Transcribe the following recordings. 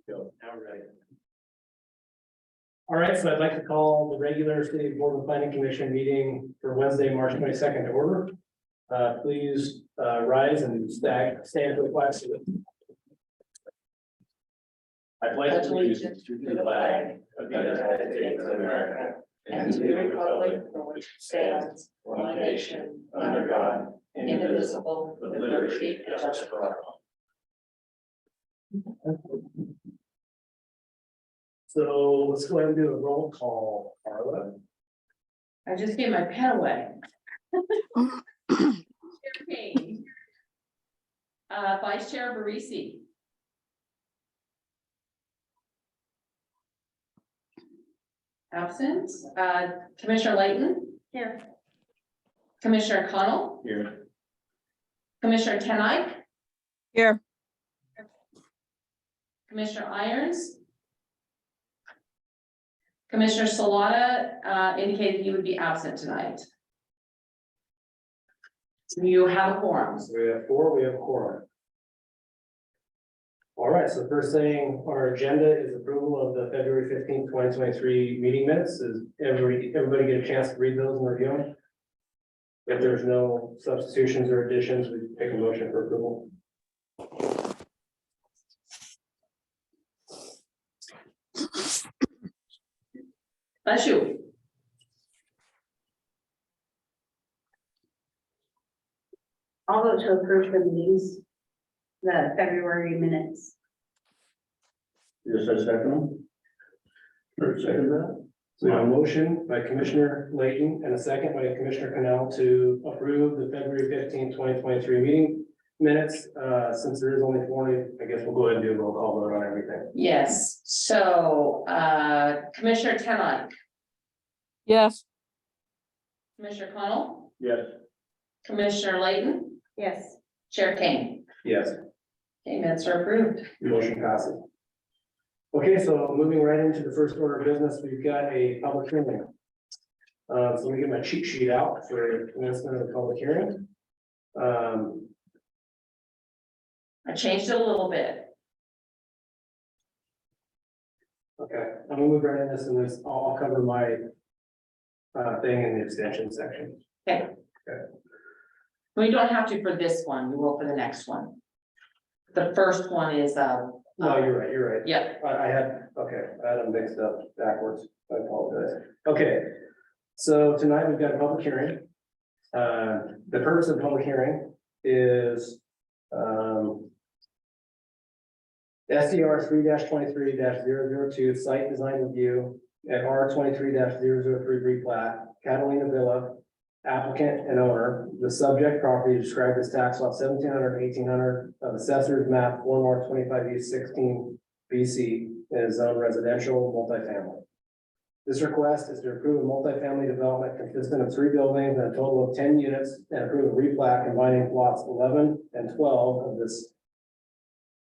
Go. Now we're ready. All right, so I'd like to call the regular City of Boardman Planning Commission meeting for Wednesday, March 22nd to order. Please rise and stand for the flag salute. I pledge allegiance to the flag of the United States of America and to the republic for which it stands, one nation, under God, indivisible, with liberty and justice for all. So let's go ahead and do a roll call, Carla. I just gave my pen away. Chair Payne. Vice Chair Barisi. Absent. Commissioner Layton. Here. Commissioner Connell. Here. Commissioner Tenai. Here. Commissioner Irons. Commissioner Salata indicated he would be absent tonight. You have a quorum. So we have four, we have a quorum. All right, so the first thing on our agenda is approval of the February 15th, 2023 meeting minutes. Does everybody get a chance to read those and review them? If there's no substitutions or additions, we take a motion for approval. Bless you. I'll vote to approve the meetings, the February minutes. Just a second. Or second that. So we have a motion by Commissioner Layton and a second by Commissioner Connell to approve the February 15th, 2023 meeting minutes. Since there is only four, I guess we'll go ahead and do a roll call vote on everything. Yes, so Commissioner Tenai. Yes. Commissioner Connell. Yes. Commissioner Layton. Yes. Chair Kane. Yes. Okay, minutes are approved. Motion passes. Okay, so moving right into the first order of business, we've got a public hearing. So let me get my cheat sheet out for commencement of the public hearing. I changed it a little bit. Okay, I'm gonna move right in this and this, I'll cover my thing in the extension section. Okay. Okay. We don't have to for this one, we will for the next one. The first one is, No, you're right, you're right. yeah, I had them mixed up backwards. I apologize. Okay, so tonight we've got a public hearing. The purpose of the public hearing is SDR 3-23-002 site design review at R 23-003 replat, Catalina Villa, applicant and owner. The subject property described as tax lot 1700-1800 of assessor's map 4-25-16 BC is zoned residential multifamily. This request is to approve a multifamily development consistent of 3 buildings and a total of 10 units and approve a replat combining lots 11 and 12 of this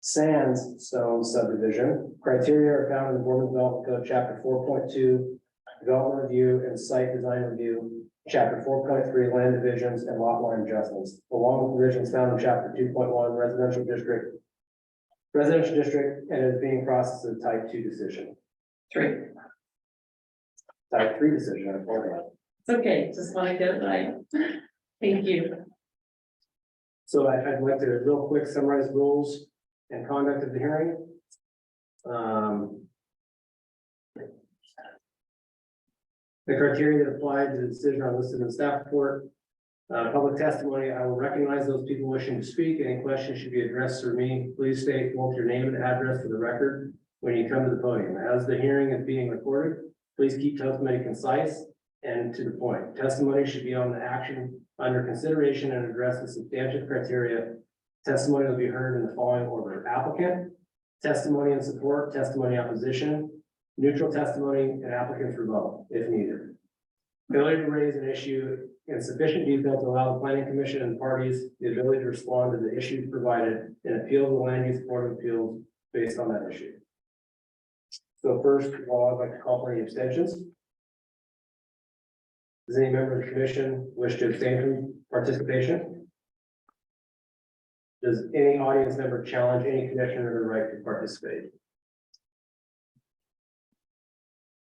sandstone subdivision. Criteria are found in the Boardman Development Code, Chapter 4.2, Development Review and Site Design Review, Chapter 4.3, Land Divisions and Lot Line Adjustments, along with provisions found in Chapter 2.1, Residential District, and is being processed as a Type 2 decision. 3. Type 3 decision, I apologize. It's okay, just want to get it right. Thank you. So I'd like to real quick summarize rules and conduct of the hearing. The criteria that apply to the decision are listed in the staff report. Public testimony, I will recognize those people wishing to speak. Any questions should be addressed through me. Please state both your name and address for the record when you come to the podium. As the hearing is being recorded, please keep testimony concise and to the point. Testimony should be on the action under consideration and address the substantive criteria. Testimony will be heard in the following order: applicant, testimony in support, testimony opposition, neutral testimony, and applicant's rebuttal, if needed. Failure to raise an issue in sufficient detail to allow the planning commission and parties the ability to respond to the issues provided and appeal to the land use board of appeals based on that issue. So first of all, I'd like to call for any abstentions. Does any member of the commission wish to abstain from participation? Does any audience member challenge any commissioner to the right to participate?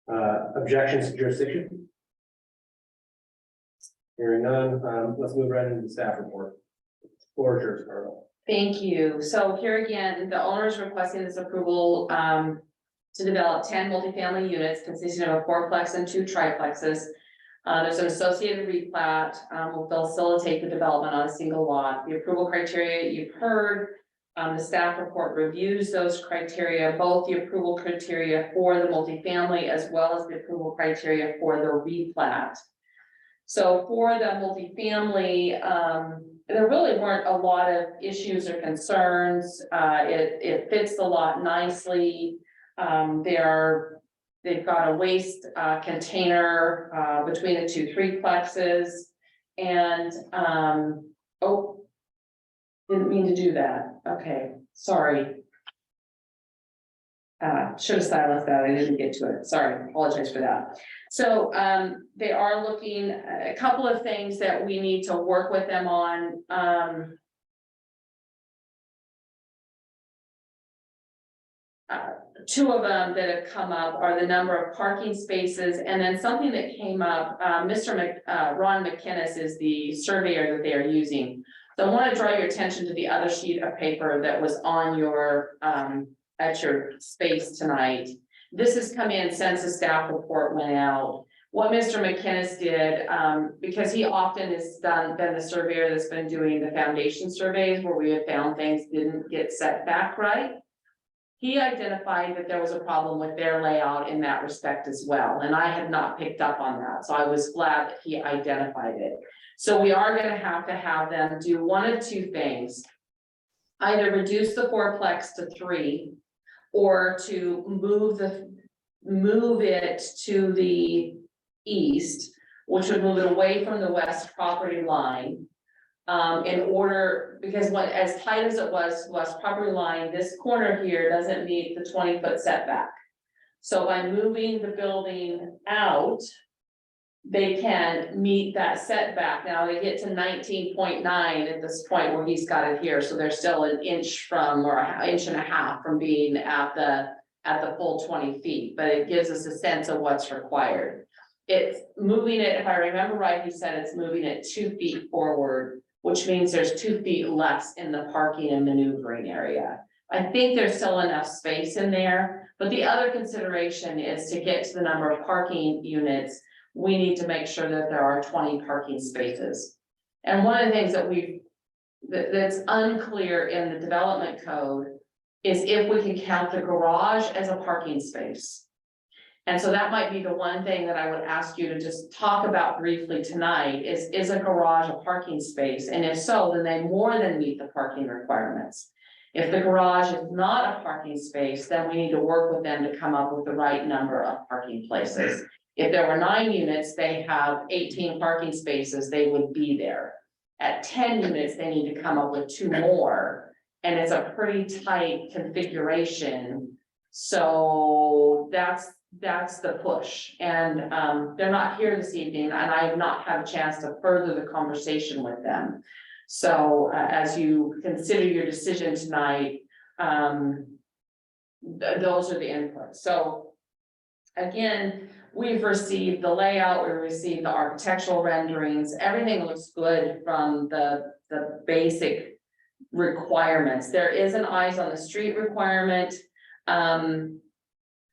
Objections to jurisdiction? Hearing none, let's move right into the staff report. Floor is yours, Carla. Thank you. So here again, the owner is requesting this approval to develop 10 multifamily units consisting of a fourplex and 2 triplexes. There's an associated replat, will facilitate the development on a single lot. The approval criteria you've heard, the staff report reviews those criteria, both the approval criteria for the multifamily as well as the approval criteria for the replat. So for the multifamily, there really weren't a lot of issues or concerns. It fits the lot nicely. They've got a waste container between the 2 threeplexes. And oh, didn't mean to do that. Okay, sorry. Should have silenced that. I didn't get to it. Sorry, apologize for that. So they are looking a couple of things that we need to work with them on. Two of them that have come up are the number of parking spaces, and then something that came up, Ron McKinnis is the surveyor that they are using. So I want to draw your attention to the other sheet of paper that was on your at your space tonight. This has come in since the staff report went out. What Mr. McKinnis did, because he often has been the surveyor that's been doing the foundation surveys where we have found things didn't get set back right. He identified that there was a problem with their layout in that respect as well, and I had not picked up on that, so I was glad that he identified it. So we are going to have them do one of 2 things. Either reduce the fourplex to 3, or to move it to the east, which would move it away from the west property line. In order, because what, as tight as it was west property line, this corner here doesn't meet the 20-foot setback. So by moving the building out, they can meet that setback. Now they get to 19.9 at this point where he's got it here, so they're still an inch from, or an inch and a half from being at the full 20 feet, but it gives us a sense of what's required. It's moving it, if I remember right, he said it's moving it 2 feet forward, which means there's 2 feet less in the parking and maneuvering area. I think there's still enough space in there, but the other consideration is to get to the number of parking units, we need to make sure that there are 20 parking spaces. And one of the things that's unclear in the development code is if we can count the garage as a parking space. And so that might be the one thing that I would ask you to just talk about briefly tonight is a garage a parking space? And if so, then they more than meet the parking requirements. If the garage is not a parking space, then we need to work with them to come up with the right number of parking places. If there were 9 units, they have 18 parking spaces, they would be there. At 10 units, they need to come up with 2 more, and it's a pretty tight configuration. So that's the push, and they're not here this evening, and I have not had a chance to further the conversation with them. So as you consider your decision tonight, those are the inputs. So again, we've received the layout, we received the architectural renderings, everything looks good from the basic requirements. There is an eyes on the street requirement.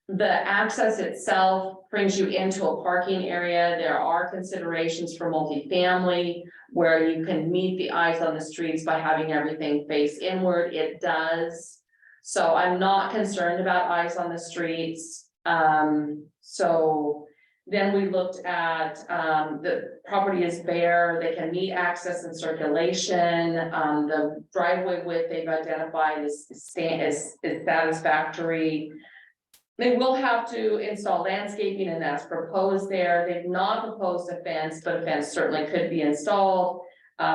The access itself brings you into a parking area. There are considerations for multifamily where you can meet the eyes on the streets by having everything face inward. It does. So I'm not concerned about eyes on the streets. So then we looked at the property is bare, they can meet access and circulation. The driveway width they've identified is satisfactory. They will have to install landscaping, and that's proposed there. They've not proposed a fence, but a fence certainly could be installed.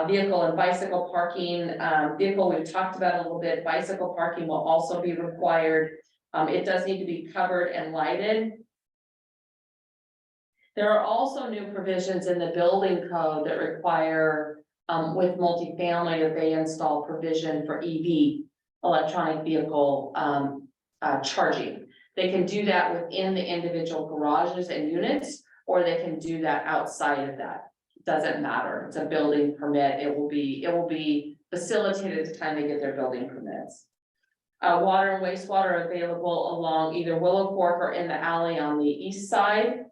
Vehicle and bicycle parking, vehicle we've talked about a little bit, bicycle parking will also be required. It does need to be covered and lighted. There are also new provisions in the building code that require, with multifamily, that they install provision for EV, electronic vehicle charging. They can do that within the individual garages and units, or they can do that outside of that. Doesn't matter, it's a building permit, it will be facilitated at the time they get their building permits. Water and wastewater are available along either Willow Fork or in the alley on the east side.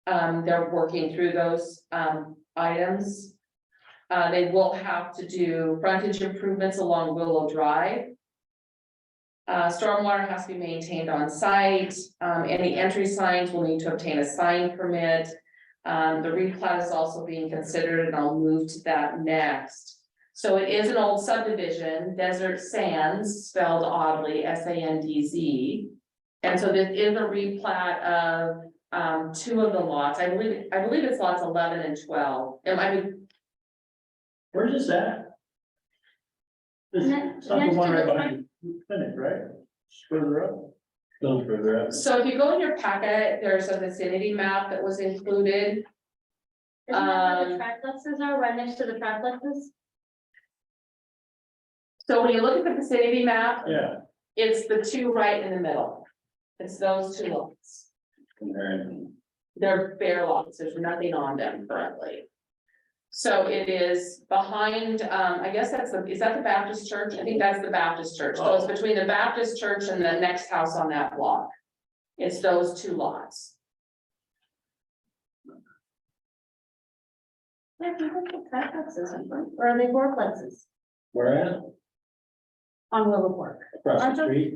They're working through those, items. They will have to do frontage improvements along Willow Drive. Stormwater has to be maintained on site. Any entry signs will need to obtain a sign permit. The replat is also being considered, and I'll move to that next. So it is an old subdivision, Desert Sands, spelled oddly, S-A-N-D-Z. And so this is a replat of, two of the lots. I believe it's lots 11 and 12. It might be, Where's this at? This, it's not the one right behind the clinic, right? Just further up? Still further up. so if you go in your packet, there's a vicinity map that was included. Isn't that where the triplexes are, right next to the triplexes? So when you look at the vicinity map, Yeah. it's the two right in the middle. It's those two lots. They're bare lots, there's nothing on them currently. So it is behind, I guess is that the Baptist church? I think that's the Baptist church. So it's between the Baptist church and the next house on that block. It's those two lots. Yeah, I think that's the triplexes, or are they fourplexes Where at? on Willow Fork, Across Aren't the they? street?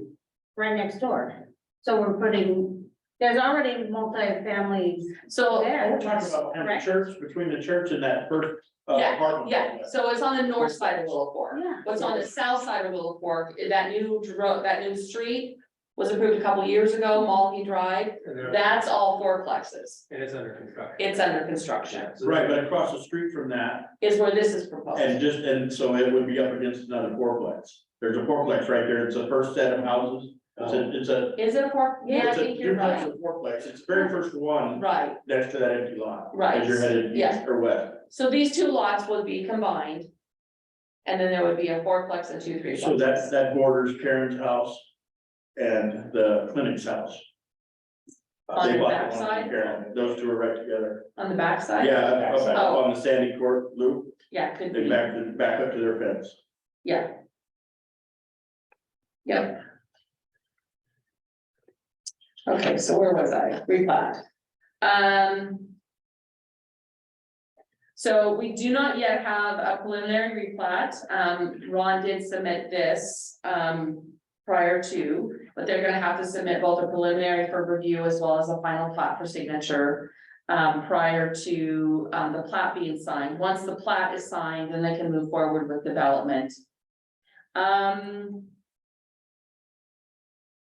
right next door? So we're putting, there's already multi-families So, there. We're talking about behind the Correct. church, between the church and that first, yeah, apartment. yeah, so it's on the north side of Willow Fork. Yeah. What's on the south side of Willow Fork, that new street was approved a couple years ago, Mulkey Drive. That's all fourplexes. And it's under construction. It's under construction, Right, but across the street from that, is where this is proposed. and so it would be up against another fourplex. There's a fourplex right there, it's the first set of houses, it's a, Is it a four? Yeah, I it's a think you're duplex right. of fourplex, it's the very first one Right, next to that empty lot. Right, As you're headed yeah. east or west. so these two lots would be combined. And then there would be a fourplex and 2 3. So that borders Karen's house and the clinic's house. On They the bought back one from side? Karen. Those two are right together. On the backside? Yeah, up Oh. on the Sandy Court loop, Yeah, could they be, back up to their fence. yeah. Yep. Okay, so where was I? Replat. So we do not yet have a preliminary replat. Ron did submit this, prior to, but they're gonna have to submit both a preliminary for review as well as a final plat for signature. Prior to, the plat being signed. Once the plat is signed, then they can move forward with development.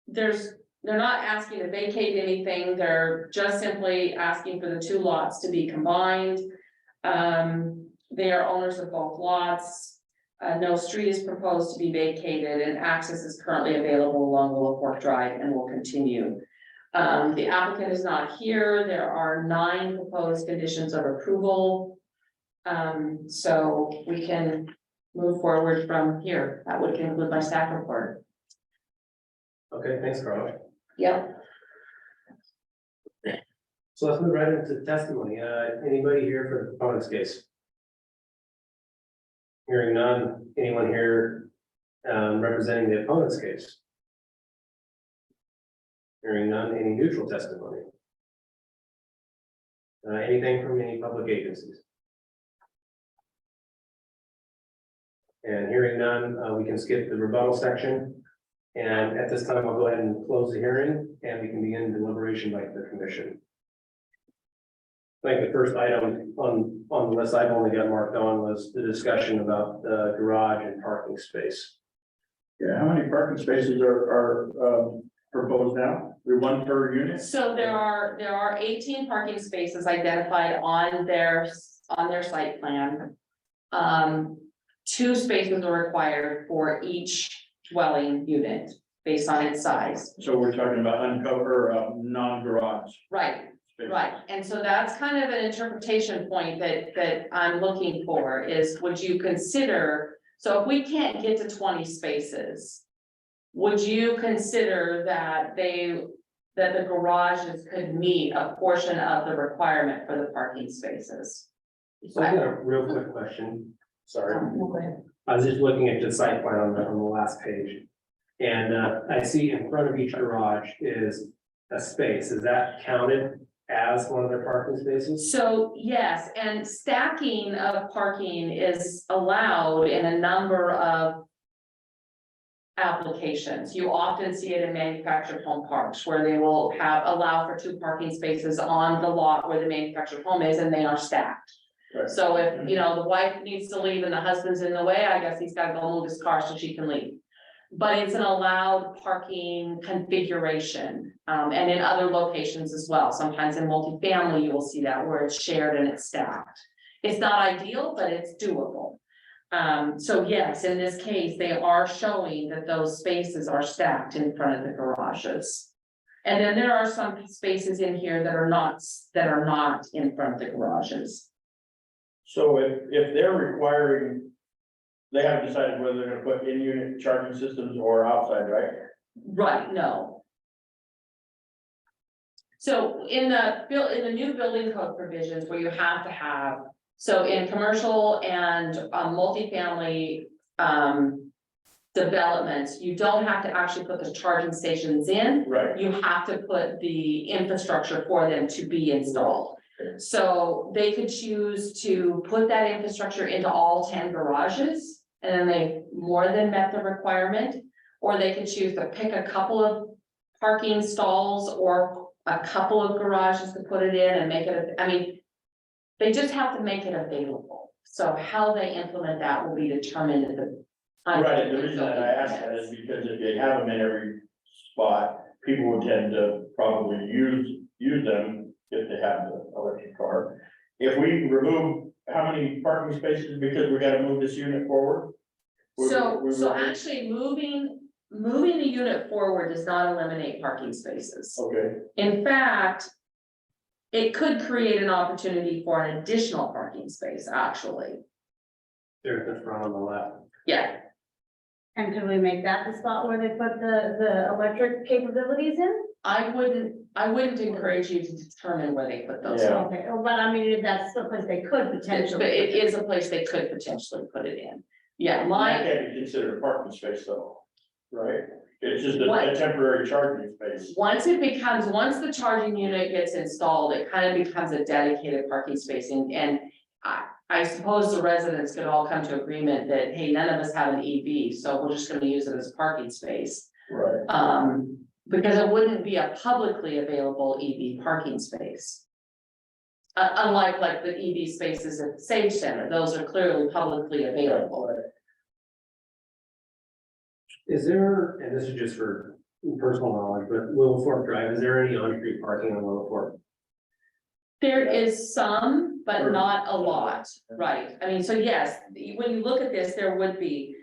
They're not asking to vacate anything, they're just simply asking for the two lots to be combined. They are owners of both lots. No street is proposed to be vacated and access is currently available along Willow Fork Drive and will continue. The applicant is not here, there are 9 proposed conditions of approval. So we can move forward from here, that would conclude my staff report. Okay, thanks, Carla. Yep. So let's move right into testimony. Anybody here for the proponent's case? Hearing none, anyone here representing the opponent's case? Hearing none, any neutral testimony? Anything from any public agencies? And hearing none, we can skip the rebuttal section. And at this time, I'll go ahead and close the hearing and we can begin deliberation by the commission. I think the first item on the list I've only got marked on was the discussion about the garage and parking space. Yeah, how many parking spaces are proposed now? There's one per unit? So there are 18 parking spaces identified on their site plan. 2 spaces are required for each dwelling unit based on its size. So we're talking about uncover, non-garage. Right, spaces. right. And so that's kind of an interpretation point that I'm looking for is, would you consider, so if we can't get to 20 spaces, would you consider that they that the garages could meet a portion of the requirement for the parking spaces. So I got a real quick question, sorry. Go ahead. I was just looking at the site plan on the last page. And I see in front of each garage is a space. Is that counted as one of their parking spaces? So, yes, and stacking of parking is allowed in a number of applications. You often see it in manufactured home parks where they will allow for 2 parking spaces on the lot where the manufactured home is, and they are stacked. Right. So if, the wife needs to leave and the husband's in the way, I guess he's gotta go move his car so she can leave. But it's an allowed parking configuration, and in other locations as well. Sometimes in multifamily, you will see that where it's shared and it's stacked. It's not ideal, but it's doable. So yes, in this case, they are showing that those spaces are stacked in front of the garages. And then there are some spaces in here that are not in front of the garages. So if they're requiring, they haven't decided whether they're gonna put in-unit charging systems or outside, right? Right, no. So in the new building code provisions where you have to have, so in commercial and multifamily developments, you don't have to actually put the charging stations in. Right. You have to put the infrastructure for them to be installed. So they could choose to put that infrastructure into all 10 garages, and then they more than met the requirement. Or they could choose to pick a couple of parking stalls or a couple of garages to put it in and make it, they just have to make it available. So how they implement that will be determined at the. Right, and the reason that I ask that is because if they have them in every spot, people would tend to probably use them if they have the electric car. If we remove how many parking spaces because we gotta move this unit forward? So actually moving the unit forward does not eliminate parking spaces. Okay, In fact, it could create an opportunity for an additional parking space, actually. There's the front on the left. Yeah, And could we make that the spot where they put the electric capabilities in? I wouldn't encourage you to determine where they put those. Yeah. Okay, well, but I mean, that's the place they could But potentially. it is a place they could potentially put it in. Yeah, that my, can't be considered a parking space though, right? It's just What? a temporary charging space. once the charging unit gets installed, it kind of becomes a dedicated parking space, and I suppose the residents could all come to agreement that, hey, none of us have an EV, so we're just gonna use it as a parking space. Right. Because it wouldn't be a publicly available EV parking space. Unlike like the EV spaces at the Sage Center, those are clearly publicly available. Is there, and this is just for personal knowledge, but Willow Fork Drive, is there any on-street parking on Willow Fork? There is some, but not a lot, right? I mean, so yes, when you look at this, there would be.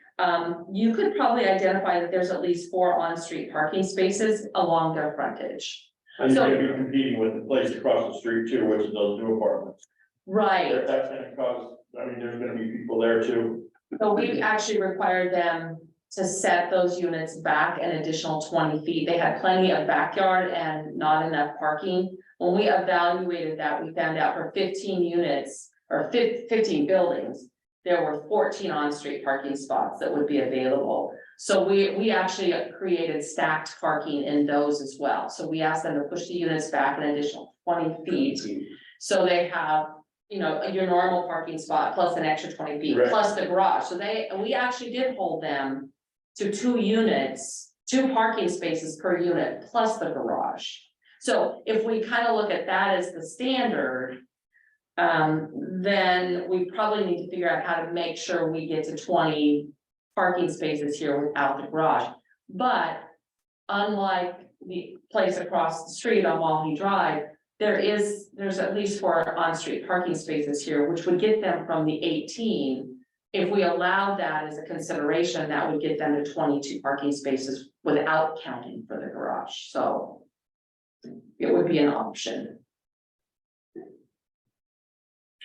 You could probably identify that there's at least 4 on-street parking spaces along their frontage. And you're So- gonna be competing with the place across the street too, which is those new apartments. Right, That's gonna cause, there's gonna be people there too. so we actually required them to set those units back an additional 20 feet. They had plenty of backyard and not enough parking. When we evaluated that, we found out for 15 units or 15 buildings, there were 14 on-street parking spots that would be available. So we actually created stacked parking in those as well. So we asked them to push the units back an additional 20 feet. So they have, your normal parking spot plus an extra 20 feet, Right. plus the garage. So we actually did hold them to 2 units, 2 parking spaces per unit plus the garage. So if we kind of look at that as the standard, then we probably need to figure out how to make sure we get to 20 parking spaces here without the garage. But unlike the place across the street on Walney Drive, there's at least 4 on-street parking spaces here, which would get them from the 18. If we allowed that as a consideration, that would get them to 22 parking spaces without counting for the garage, so it would be an option.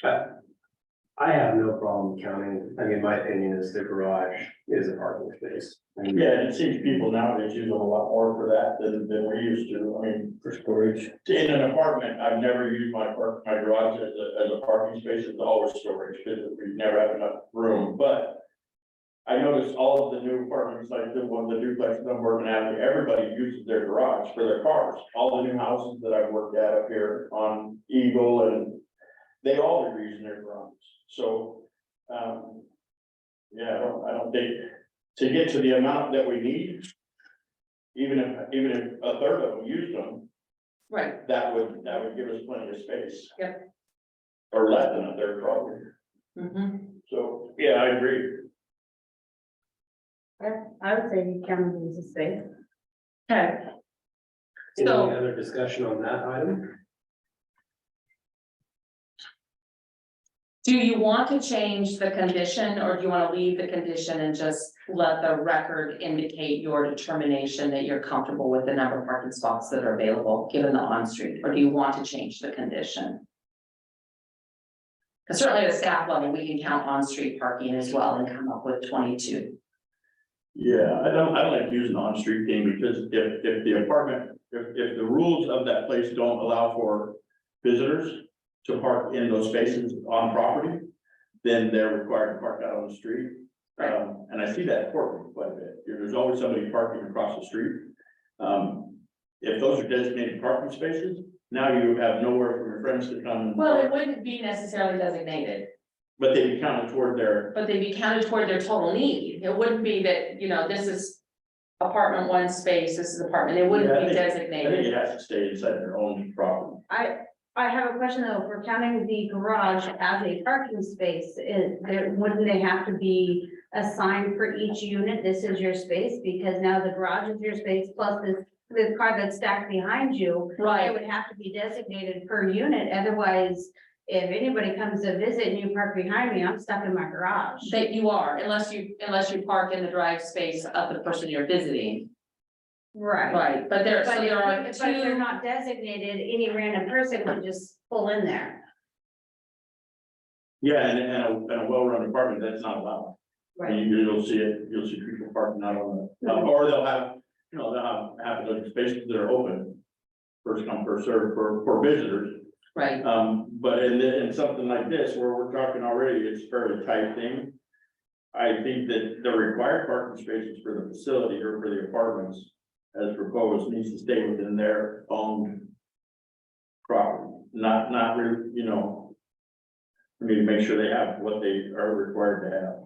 I have no problem counting, my opinion is the garage is a parking space. Yeah, it seems people nowadays use them a lot more for that than we used to. I mean, For storage. in an apartment, I've never used my garage as a parking space. It's always storage, because we never have enough room, but I noticed all of the new apartments, like the duplexes on Boardman Avenue, everybody uses their garage for their cars. All the new houses that I've worked at up here on Eagle, and they all are using their garages. So, yeah, I don't think, to get to the amount that we need, even if a third of them used them, Right, that would give us plenty of space. Yep. Or less than a third probably. So, yeah, I agree. Yeah, I would say county uses space. okay. Any So, other discussion on that item? do you want to change the condition, or do you want to leave the condition and just let the record indicate your determination that you're comfortable with the number of parking spots that are available, given the on-street, or do you want to change the condition? Because certainly at a staff level, we can count on-street parking as well and come up with 22. Yeah, I don't like using the on-street thing, because if the apartment, if the rules of that place don't allow for visitors to park in those spaces on property, then they're required to park out on the street. Right. And I see that in Portland quite a bit. There's always somebody parking across the street. If those are designated parking spaces, now you have nowhere for your friends to come. Well, it wouldn't be necessarily designated, But they be counted toward their, but they'd be counted toward their total need. It wouldn't be that, this is apartment one space, this is apartment, it wouldn't Yeah, be I think designated. it has to stay inside their own property. I have a question though, if we're counting the garage as a parking space, wouldn't they have to be assigned for each unit? This is your space, because now the garage is your space, plus the car that's stacked behind you. It Right, would have to be designated per unit, otherwise, if anybody comes to visit and you park behind me, I'm stuck in my garage. that you are, unless you park in the drive space of the person you're visiting. Right. Right, but there, so But there are if they're two, not designated, any random person can just pull in there. Yeah, and a well-run apartment, that's not allowed. You'll see it, you'll see people parking out on the, or they'll have, they'll have half a dozen spaces that are open. First come, first served for visitors. right, But in something like this, where we're talking already, it's a fairly tight thing. I think that the required parking spaces for the facility or for the apartments, as proposed, needs to stay within their own property, not really, I mean, make sure they have what they are required to have.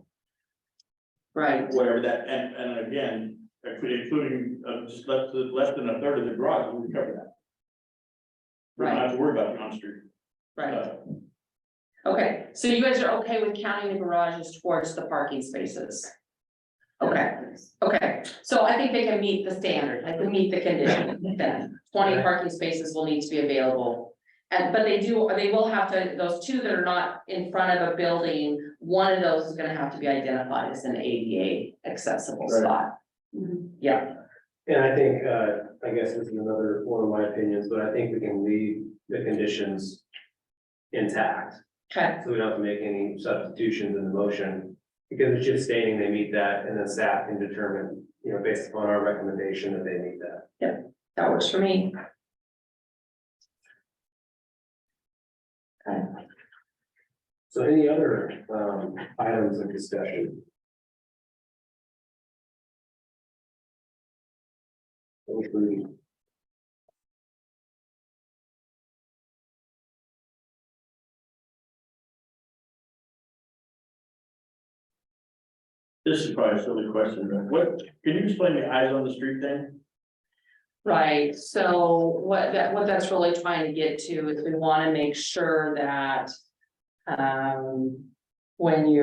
right, Whatever that, and again, including just less than a third of the garage, we cover that. We don't have to worry about the on-street. right. Okay, so you guys are okay with counting the garages towards the parking spaces? Okay, okay, so I think they can meet the standard, like they meet the condition, then 20 parking spaces will need to be available. But they will have to, those two that are not in front of a building, one of those is gonna have to be identified as an ADA accessible Right. spot. Yeah, And I think, I guess this is another one of my opinions, but I think we can leave the conditions intact. okay, So we don't have to make any substitutions in the motion, because it's just stating they meet that, and then staff can determine, based upon our recommendation that they meet that. that works for me. Okay. So any other, items of discussion? This is probably a silly question, but can you explain the eyes on the street thing? Right, so what that's really trying to get to is we wanna make sure that. When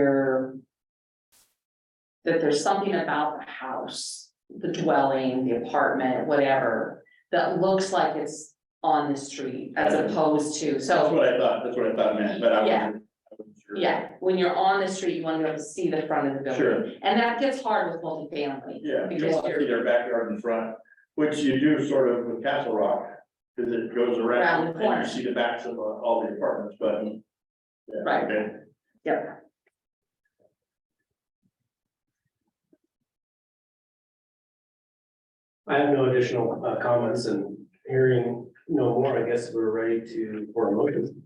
that there's something about the house, the dwelling, the apartment, whatever, that looks like it's on the street as opposed to, That's so. what I thought it meant, but I Yeah. wasn't sure. Yeah, when you're on the street, you wanna be able to see the front of the building, Sure, and that gets hard with multifamily. yeah, you Because want to see you're their backyard in front, which you do sort of with Castle Rock. Cause it goes Around around the and corner. you see the backs of all the apartments, but. Yeah, Right. okay. Yep. I have no additional comments, and hearing no more, I guess we're ready for a motion.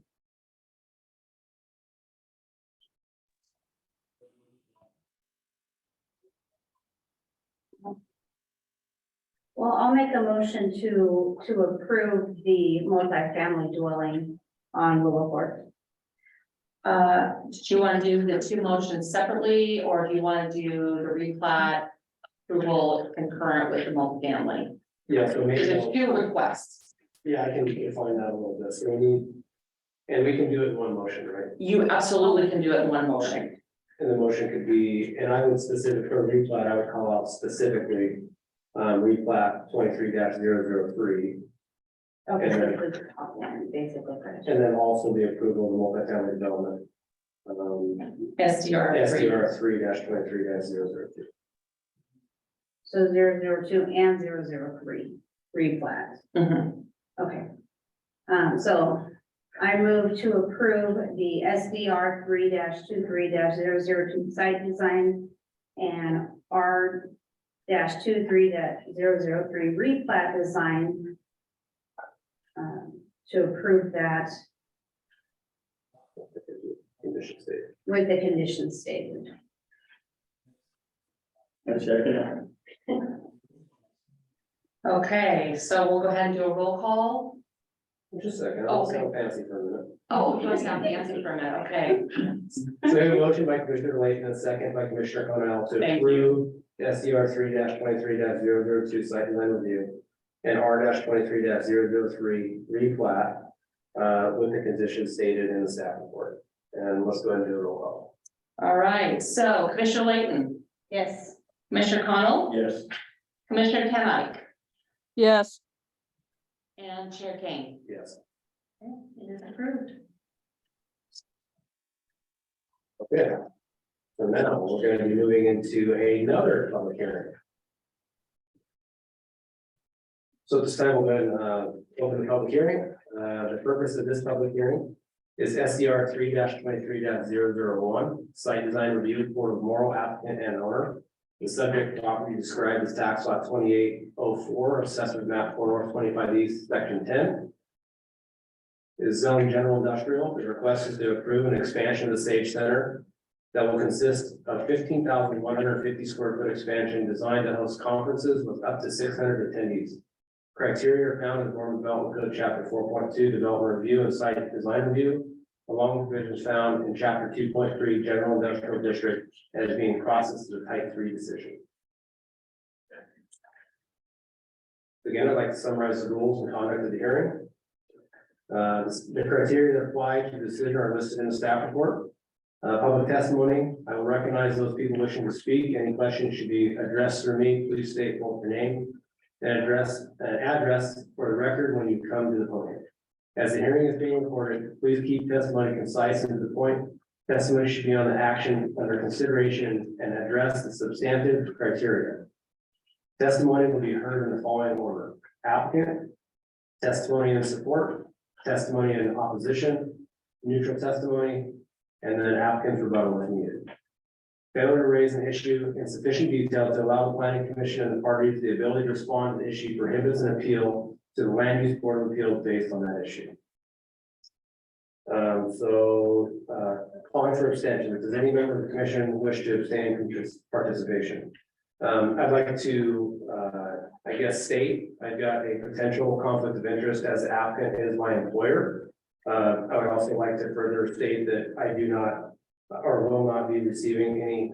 Well, I'll make a motion to approve the multifamily dwelling on Willow Court. Do you want to do the two motions separately, or do you want to do the replat approval concurrent with the multifamily? Yeah, so Because maybe, there's two requests. yeah, I can find out a little bit, so we need, and we can do it in one motion, right? You absolutely can do it in one motion. And the motion could be, and I would specific for replat, I would call out specifically, replat 23-003. Okay, And so then- this is the top one, basically. correct. And then also the approval of the multifamily development. SDR three. SDR 3-23-003. So 002 and 003, replat. Mhm. Okay. So I move to approve the SDR 3-23-002 site design and R-23-003 replat design. To approve that Condition stated. with the conditions stated. I second it. Okay, so we'll go ahead and do a roll call. Just a second, Oh, I'll sound fancy for a minute. Oh, you must have the answer for a minute, okay. So we have a motion by Commissioner Layton, and a second by Commissioner Connell to Thank approve SDR 3-23-002 site design review and R-23-003 replat with the conditions stated in the staff report. And let's go ahead and do a roll call. All right, so Commissioner Layton, Yes. Commissioner Connell, Yes, Commissioner Tenai, yes, and Chair Kane. Yes. Okay, it is approved. Okay. So now we're going to be moving into another public hearing. So this time we'll go ahead and open the public hearing. The purpose of this public hearing is SDR 3-23-001, site design review for the moral applicant and owner. The subject property described as tax lot 2804, assessment map 4 North 25 East, section 10. Is zone general industrial. The request is to approve an expansion of the Sage Center that will consist of 15,150 square foot expansion designed to host conferences with up to 600 attendees. Criteria are found in Boardman Development Code, Chapter 4.2, Development Review and Site Design Review, along with provisions found in Chapter 2.3, General Industrial District, as being processed as a Type 3 decision. Again, I'd like to summarize the rules and conduct of the hearing. The criteria that apply to the decision are listed in the staff report. Public testimony, I will recognize those people wishing to speak. Any questions should be addressed through me. Please state both your name and address for the record when you come to the podium. As the hearing is being recorded, please keep testimony concise and to the point. Testimony should be on the action under consideration and address the substantive criteria. Testimony will be heard in the following order: applicant, testimony in support, testimony in opposition, neutral testimony, and then applicant's rebuttal if needed. Failure to raise an issue in sufficient detail to allow the planning commission and the parties the ability to respond to the issue prohibits an appeal to the land use board of appeals based on that issue. Calling for abstention. Does any member of the commission wish to abstain from participation? I'd like to, I guess, state I've got a potential conflict of interest as the applicant is my employer. I would also like to further state that I do not or will not be receiving any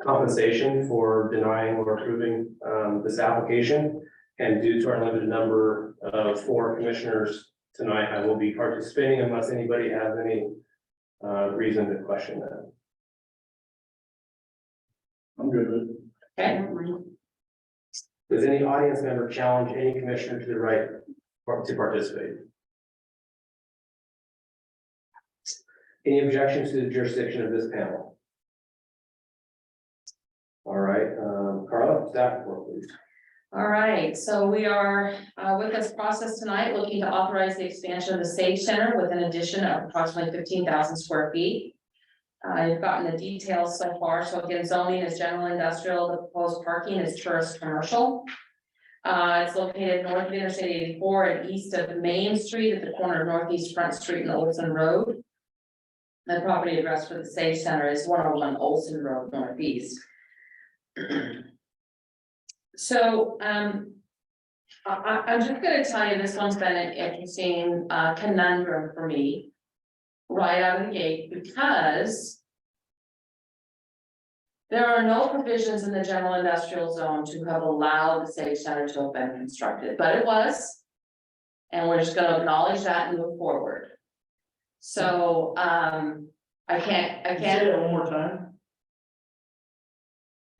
compensation for denying or approving this application. And due to our limited number of 4 commissioners tonight, I will be participating unless anybody has any reason to question that. I'm good with it. Okay, Does any audience member challenge any commissioner to the right to participate? Any objections to the jurisdiction of this panel? All right, Carla, staff report, please. all right, so we are with this process tonight, looking to authorize the expansion of the Sage Center with an addition of approximately 15,000 square feet. I've gotten the details so far, so again, zoning is general industrial, the proposed parking is tourist commercial. It's located north of Interstate 84 and east of Main Street at the corner of Northeast Front Street and Olson Road. The property address for the Sage Center is 101 Olson Road Northeast. So, I'm just gonna tell you, this one's been an interesting conundrum for me right out of the gate, because there are no provisions in the general industrial zone to have allowed the Sage Center to have been constructed, but it was. And we're just gonna acknowledge that and move forward. So, I can't, Say that one more time.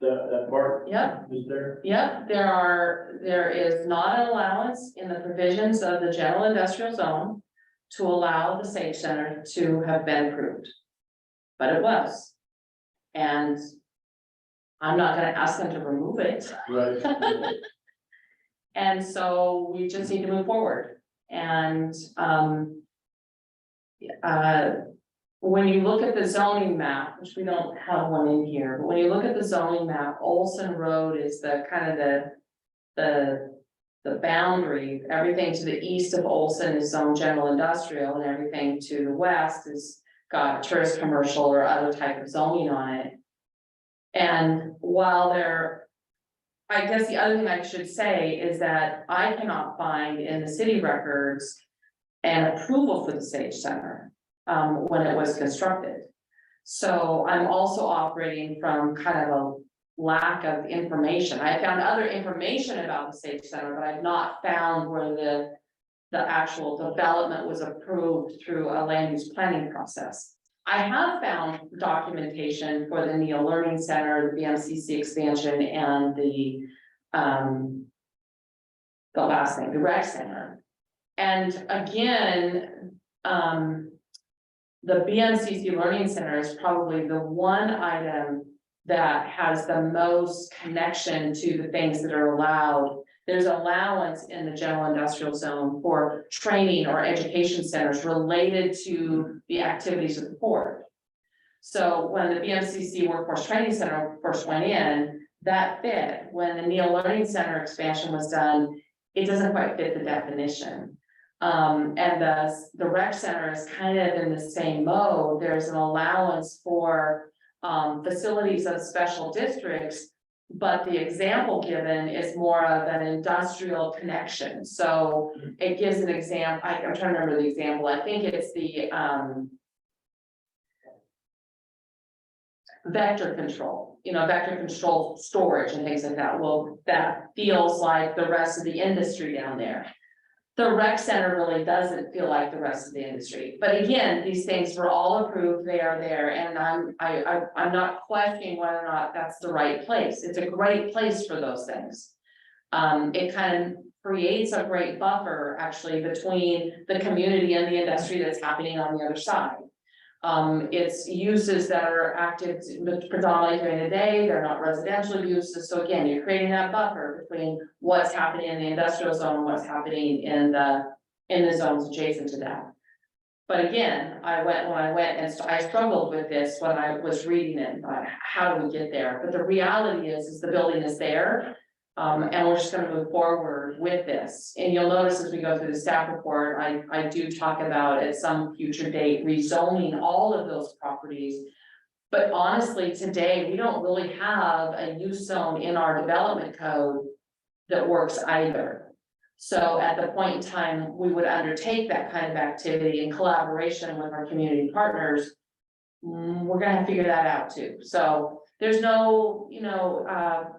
That part. Yep. Is there? Yep, there is not an allowance in the provisions of the general industrial zone to allow the Sage Center to have been approved. But it was. And I'm not gonna ask them to remove it. Right. And so we just need to move forward. And, when you look at the zoning map, which we don't have one in here, but when you look at the zoning map, Olson Road is the kind of the boundary. Everything to the east of Olson is zone general industrial, and everything to the west is got tourist commercial or other type of zoning on it. And while I guess the other thing I should say is that I cannot find in the city records an approval for the Sage Center when it was constructed. So I'm also operating from kind of a lack of information. I found other information about the Sage Center, but I've not found where the actual development was approved through a land use planning process. I have found documentation for the Neil Learning Center, the BMCC expansion, and the last thing, the rec center. And again, the BMCC Learning Center is probably the one item that has the most connection to the things that are allowed. There's allowance in the general industrial zone for training or education centers related to the activities of the port. So when the BMCC Workforce Training Center first went in, that fit. When the Neil Learning Center expansion was done, it doesn't quite fit the definition. And the rec center is kind of in the same mode. There's an allowance for facilities of special districts, but the example given is more of an industrial connection. So it gives an example. I'm trying to remember the example. I think it's the vector control, vector control storage and things like that. Well, that feels like the rest of the industry down there. The rec center really doesn't feel like the rest of the industry. But again, these things were all approved, they are there, and I'm not questioning whether or not that's the right place. It's a great place for those things. It kind of creates a great buffer actually between the community and the industry that's happening on the other side. It's uses that are active predominantly during the day, they're not residential uses, so again, you're creating that buffer between what's happening in the industrial zone and what's happening in the zones adjacent to that. But again, I struggled with this when I was reading it, but how do we get there? But the reality is the building is there. And we're just gonna move forward with this. And you'll notice as we go through the staff report, I do talk about at some future date rezoning all of those properties. But honestly, today, we don't really have a use zone in our development code that works either. So at the point in time, we would undertake that kind of activity in collaboration with our community partners. We're gonna figure that out too. So there's no,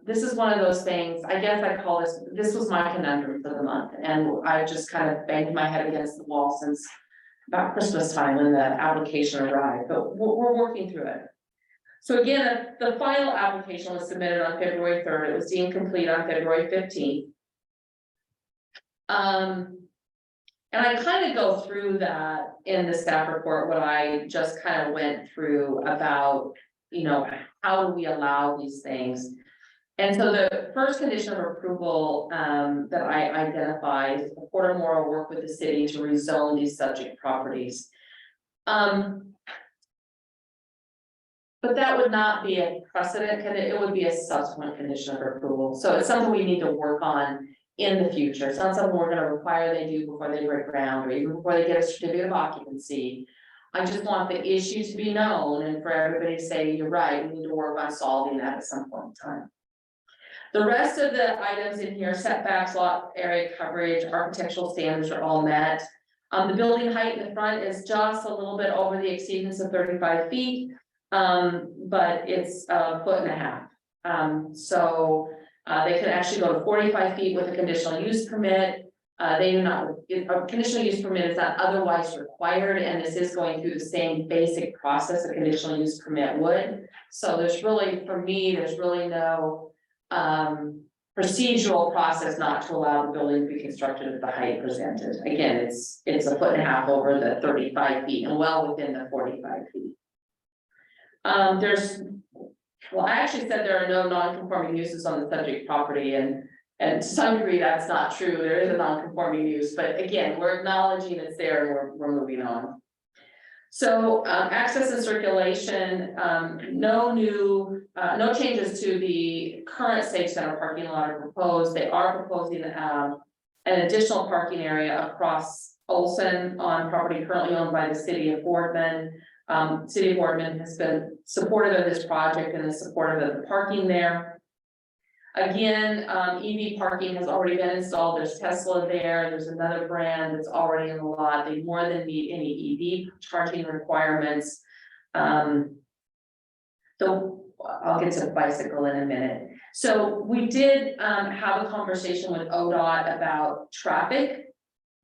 this is one of those things, I guess I call this was my conundrum for the month. And I just kind of banged my head against the wall since about Christmas time when the application arrived, but we're working through it. So again, the final application was submitted on February 3rd. It was deemed complete on February 15th. And I kind of go through that in the staff report, what I just kind of went through about, how do we allow these things? And so the first condition of approval that I identified is the Port of Morrow work with the city to rezone these subject properties. But that would not be a precedent, it would be a subsequent condition of approval, so it's something we need to work on in the future. It's not something we're gonna require they do before they break ground, or even before they get a certificate of occupancy. I just want the issue to be known and for everybody to say, you're right, we need to work on solving that at some point in time. The rest of the items in here, setbacks, lot area coverage, architectural standards are all met. The building height in the front is just a little bit over the exceedance of 35 feet. But it's 1.5 feet. So they can actually go to 45 feet with a conditional use permit. They do not, a conditional use permit is not otherwise required, and this is going through the same basic process a conditional use permit would. So there's really, for me, there's really no procedural process not to allow the building to be constructed at the height presented. Again, it's 1.5 feet over the 35 feet and well within the 45 feet. Well, I actually said there are no non-conforming uses on the subject property, and to some degree, that's not true. There is a non-conforming use, but again, we're acknowledging it's there and we're moving on. So, access and circulation, no changes to the current Sage Center parking lot are proposed. They are proposing, an additional parking area across Olson on property currently owned by the city of Boardman. City of Boardman has been supportive of this project and is supportive of the parking there. Again, EV parking has already been installed. There's Tesla there. There's another brand that's already in the lot. They more than meet any EV charging requirements. So I'll get to bicycle in a minute. So we did have a conversation with ODOT about traffic.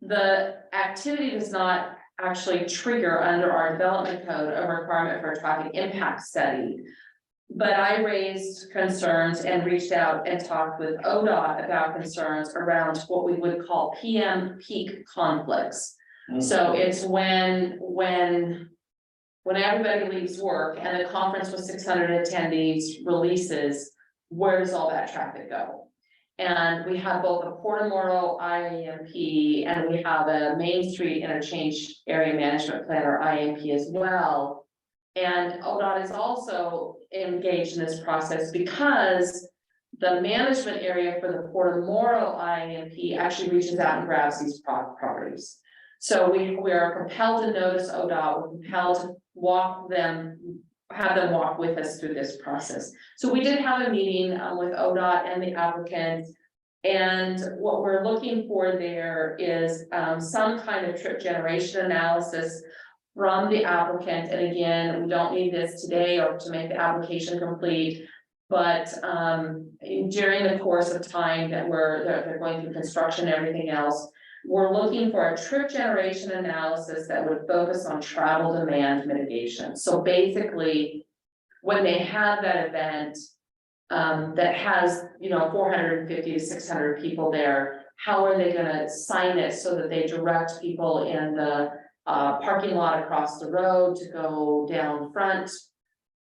The activity does not actually trigger under our development code a requirement for a traffic impact study. But I raised concerns and reached out and talked with ODOT about concerns around what we would call PM peak conflicts. So it's when everybody leaves work and the conference with 600 attendees releases, where does all that traffic go? And we have both a Port Morrow IMP and we have a Main Street Interchange Area Management Plan or IMP as well. And ODOT is also engaged in this process because the management area for the Port Morrow IMP actually reaches out and grabs these properties. So we are compelled to notice ODOT, we're compelled to have them walk with us through this process. So we did have a meeting with ODOT and the applicant. And what we're looking for there is some kind of trip generation analysis from the applicant. And again, we don't need this today or to make the application complete. But during the course of time that they're going through construction and everything else, we're looking for a trip generation analysis that would focus on travel demand mitigation. So basically, when they have that event that has 450 to 600 people there, how are they going to sign it so that they direct people in the parking lot across the road to go down front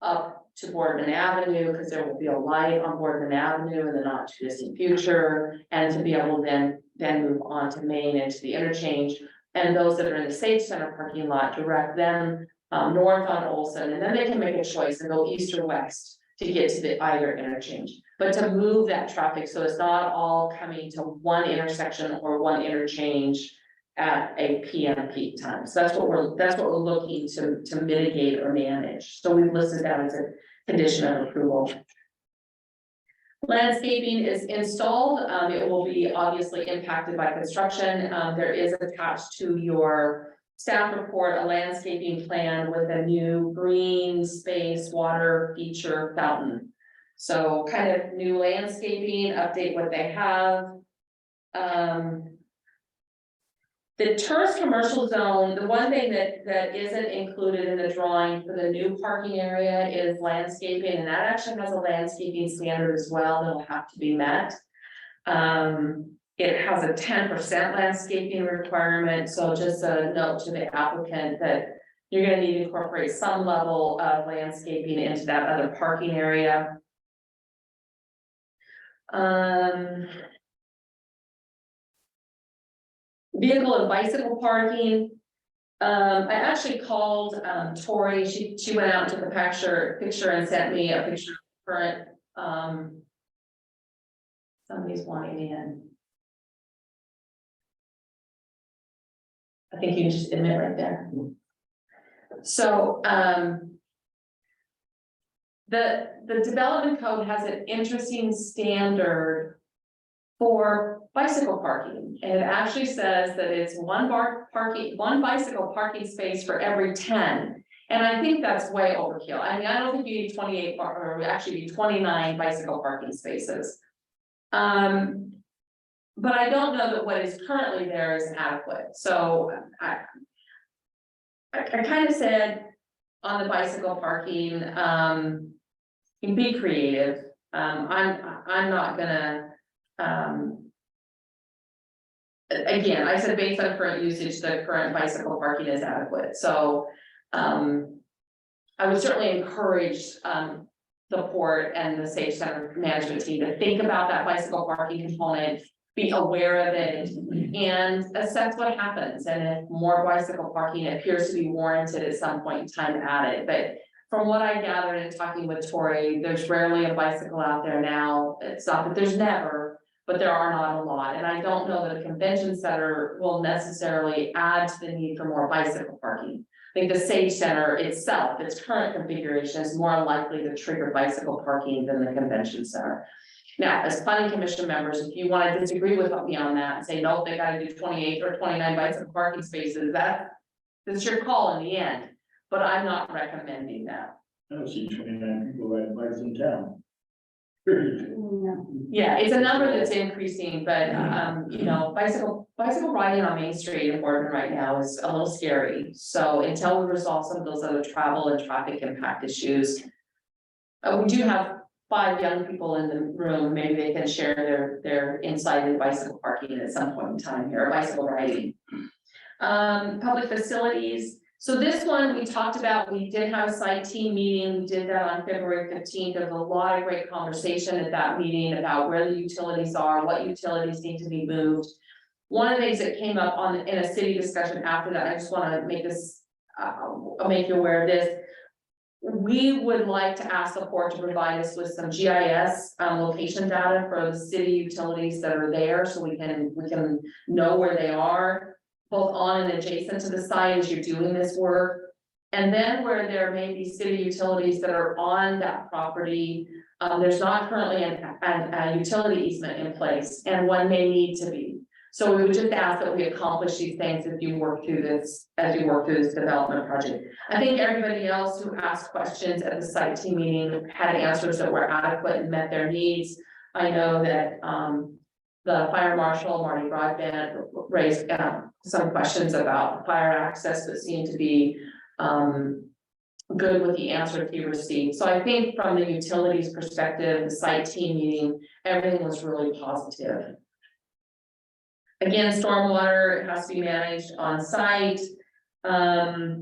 up to Boardman Avenue, because there will be a light on Boardman Avenue in the not too distant future, and to be able to then move on to Main into the interchange, and those that are in the Sage Center parking lot, direct them north on Olson, and then they can make a choice and go east or west to get to the either interchange. But to move that traffic so it's not all coming to one intersection or one interchange at a PM peak time. So that's what we're looking to mitigate or manage. So we've listed that as a condition of approval. Landscaping is installed. It will be obviously impacted by construction. There is attached to your staff report a landscaping plan with a new green space water feature fountain. So kind of new landscaping, update what they have. The tourist commercial zone, the one thing that isn't included in the drawing for the new parking area is landscaping, and that actually has a landscaping standard as well that will have to be met. It has a 10% landscaping requirement, so just a note to the applicant that you're gonna need to incorporate some level of landscaping into that other parking area. Vehicle and bicycle parking. I actually called, Tori, she went out and took a picture and sent me a picture of current, somebody's wanting in. I think you can just admit right there. So, the development code has an interesting standard for bicycle parking. And it actually says that it's one bicycle parking space for every 10. And I think that's way overkill. I mean, I don't think you need 28 or actually 29 bicycle parking spaces. But I don't know that what is currently there is adequate. So I kind of said on the bicycle parking, you can be creative. I'm not gonna, again, I said based on current usage, the current bicycle parking is adequate. So, I would certainly encourage, the port and the Safe Center management team to think about that bicycle parking component, be aware of it, and assess what happens. And if more bicycle parking appears to be warranted at some point in time, add it. But from what I gathered in talking with Tori, there's rarely a bicycle out there now. It's not that there's never, but there are not a lot. And I don't know that a convention center will necessarily add to the need for more bicycle parking. I think the Sage Center itself, its current configuration is more likely to trigger bicycle parking than the convention center. Now, as planning commission members, if you want to disagree with me on that and say, no, they gotta do 28 or 29 bicycle parking spaces, that's your call in the end. But I'm not recommending that. I don't see 29 people riding bikes in town. No. Yeah, it's a number that's increasing, but, you know, bicycle riding on Main Street in Boardman right now is a little scary. So until we resolve some of those other travel and traffic impact issues, we do have 5 young people in the room. Maybe they can share their insight in bicycle parking at some point in time here, bicycle riding. Public facilities. So this one we talked about, we did have a site team meeting, we did that on February 15th. There was a lot of great conversation at that meeting about where the utilities are, what utilities need to be moved. One of the things that came up in a city discussion after that, I just want to make this, make you aware of this. We would like to ask the port to provide us with some GIS location data for the city utilities that are there, so we can know where they are, both on and adjacent to the site as you're doing this work. And then where there may be city utilities that are on that property, there's not currently a utility easement in place, and one may need to be. So we would just ask that we accomplish these things as you work through this development project. I think everybody else who asked questions at the site team meeting had answers that were adequate and met their needs. I know that the fire marshal, Marty Boardman, raised some questions about fire access that seemed to be good with the answer he received. So I think from the utilities perspective, the site team meeting, everything was really positive. Again, stormwater has to be managed on site. A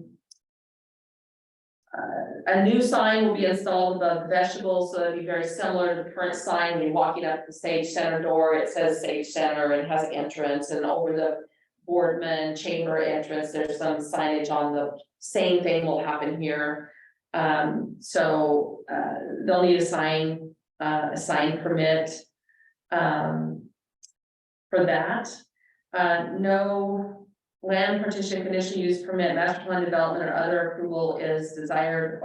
new sign will be installed above the vegetables, so it'll be very similar to the current sign. When you're walking up the Sage Center door, it says Sage Center and has entrance, and over the Boardman chamber entrance, there's some signage on the same thing will happen here. So they'll need a sign permit for that. No land partition, conditional use permit, master plan development, or other approval is desired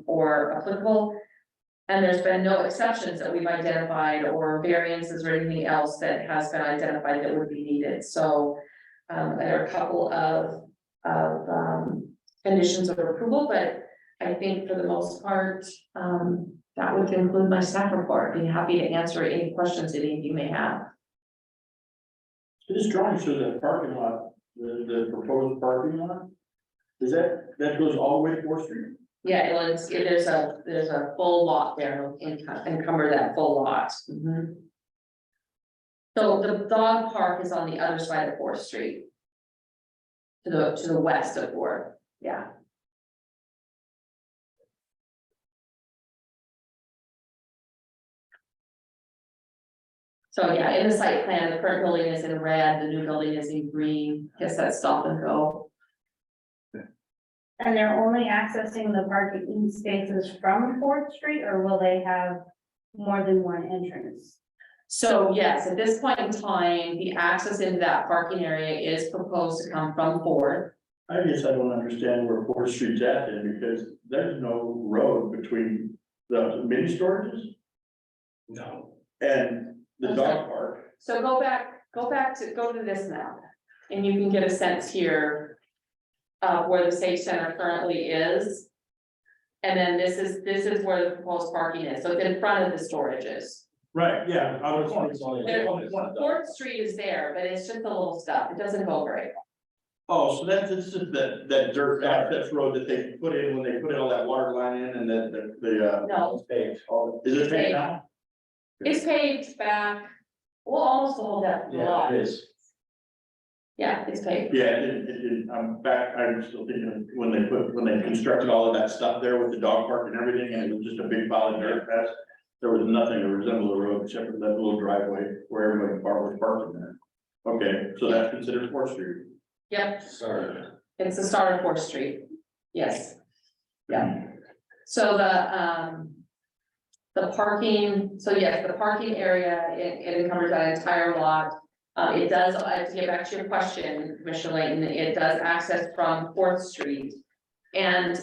or applicable. And there's been no exceptions that we've identified or variances or anything else that has been identified that would be needed. So there are a couple of conditions of approval, but I think for the most part, that would conclude my staff report. Be happy to answer any questions that any of you may have. This drawing shows that parking lot, the proposed parking lot, is that goes all the way to 4th Street? Yeah, there's a full lot there, encumber that full lot. Mhm. So the dog park is on the other side of 4th Street. To the west of 4th, yeah. So yeah, in the site plan, the current building is in red, the new building is in green. Guess that's stop and go. And they're only accessing the parking spaces from Fourth Street, or will they have more than one entrance? So yes, at this point in time, the access into that parking area is proposed to come from Ford. I guess I don't understand where Fourth Street's at then, because there's no road between the mini storages No. and the dog park. So go to this map, and you can get a sense here of where the Safe Center currently is. And then this is where the proposed parking is, so it's in front of the storages. Right, yeah. Fourth Street is there, but it's just a little stuff, it doesn't go very well. Oh, so that's just that dirt access road that they put in when they put all that water line in and the. No. Paved. Is it paved now? It's paved back, well, almost the whole depth of the lot. is. Yeah, it's paved. Yeah, I'm back, I'm still thinking when they constructed all of that stuff there with the dog park and everything, and it was just a big pile of dirt past. There was nothing to resemble a road except for that little driveway where everybody was parking there. Okay, so that's considered Fourth Street. Yep, Sorry. it's the start of Fourth Street, yes. Yeah, so the parking, so yes, the parking area, it covers that entire lot. It does, to get back to your question, Commissioner Layton, it does access from Fourth Street. And,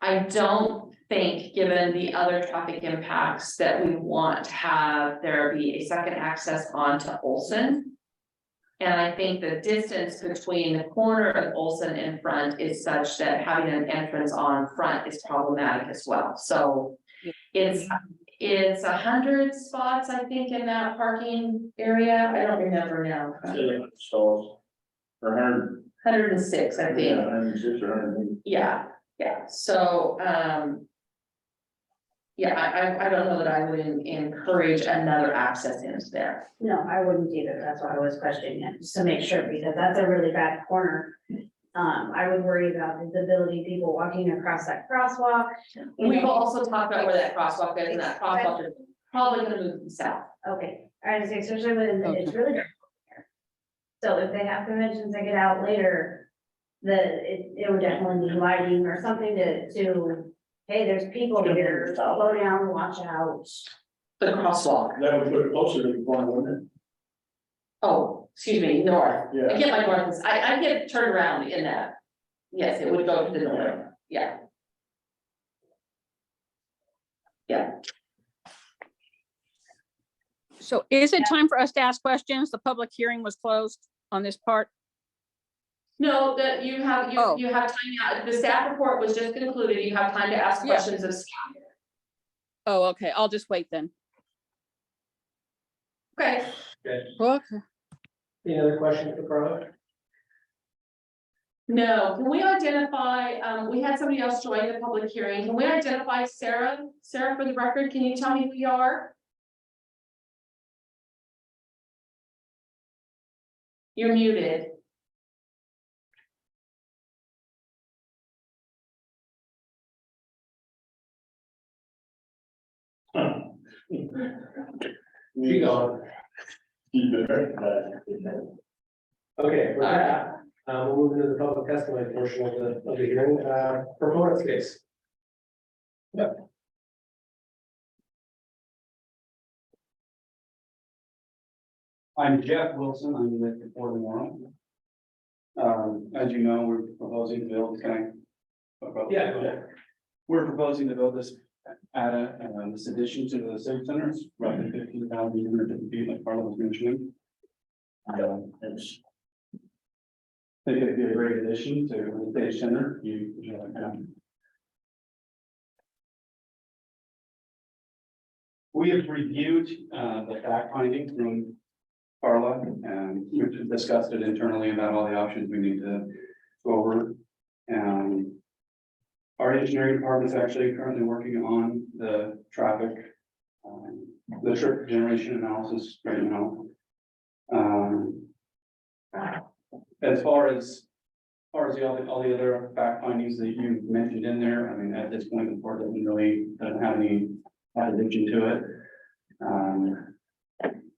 I don't think, given the other traffic impacts, that we want to have there be a second access onto Olson. And I think the distance between the corner of Olson and front is such that having an entrance on front is problematic as well. So it's 100 spots, I think, in that parking area. I don't remember now. Stalls. Or 100. 106, I think. Yeah, 106 or 108. Yeah, so, yeah, I don't know that I would encourage another access into there. No, I wouldn't either, that's why I was questioning it, just to make sure, because that's a really bad corner. I would worry about the visibility, people walking across that crosswalk. you We've know. also talked about where that crosswalk is, and that crosswalk is probably gonna move south. Okay, I was especially when it's really dark here. So if they have conventions that get out later, it would definitely need lighting or something to, hey, there's people here, slow down, watch out. The crosswalk, That would put it closer to the corner, wouldn't it? oh, excuse me, north. I Yeah. get my north, I get turned around in that. Yes, it would go to the north, yeah. Yeah, So is it time for us to ask questions? The public hearing was closed on this part. no, that you have Oh. time, the staff report was just concluded, you have time to ask Yeah. questions of staff. Oh, okay. I'll just wait then. Okay, Okay. Any other questions for Carla? no, can we identify, we had somebody else join the public hearing, can we identify Sarah? Sarah, for the record, can you tell me who you are? You're muted. Keep going. Okay, with that, we'll move into the public testimony portion of the hearing, proponent's case. I'm Jeff Wilson, I'm with the Boardman. As you know, we're proposing to build, can I? Yeah, go ahead. We're proposing to build this this addition to the Civic Center, it's roughly 15,150 feet, like Carla was mentioning. It's. I think it'd be a great addition to the Civic Center, we have reviewed the fact findings from Carla, and we've discussed it internally about all the options we need to go over. Our engineering department is actually currently working on the traffic, the trip generation analysis right now. As far as all the other fact findings that you mentioned in there, I mean, at this point, the board doesn't have any addition to it.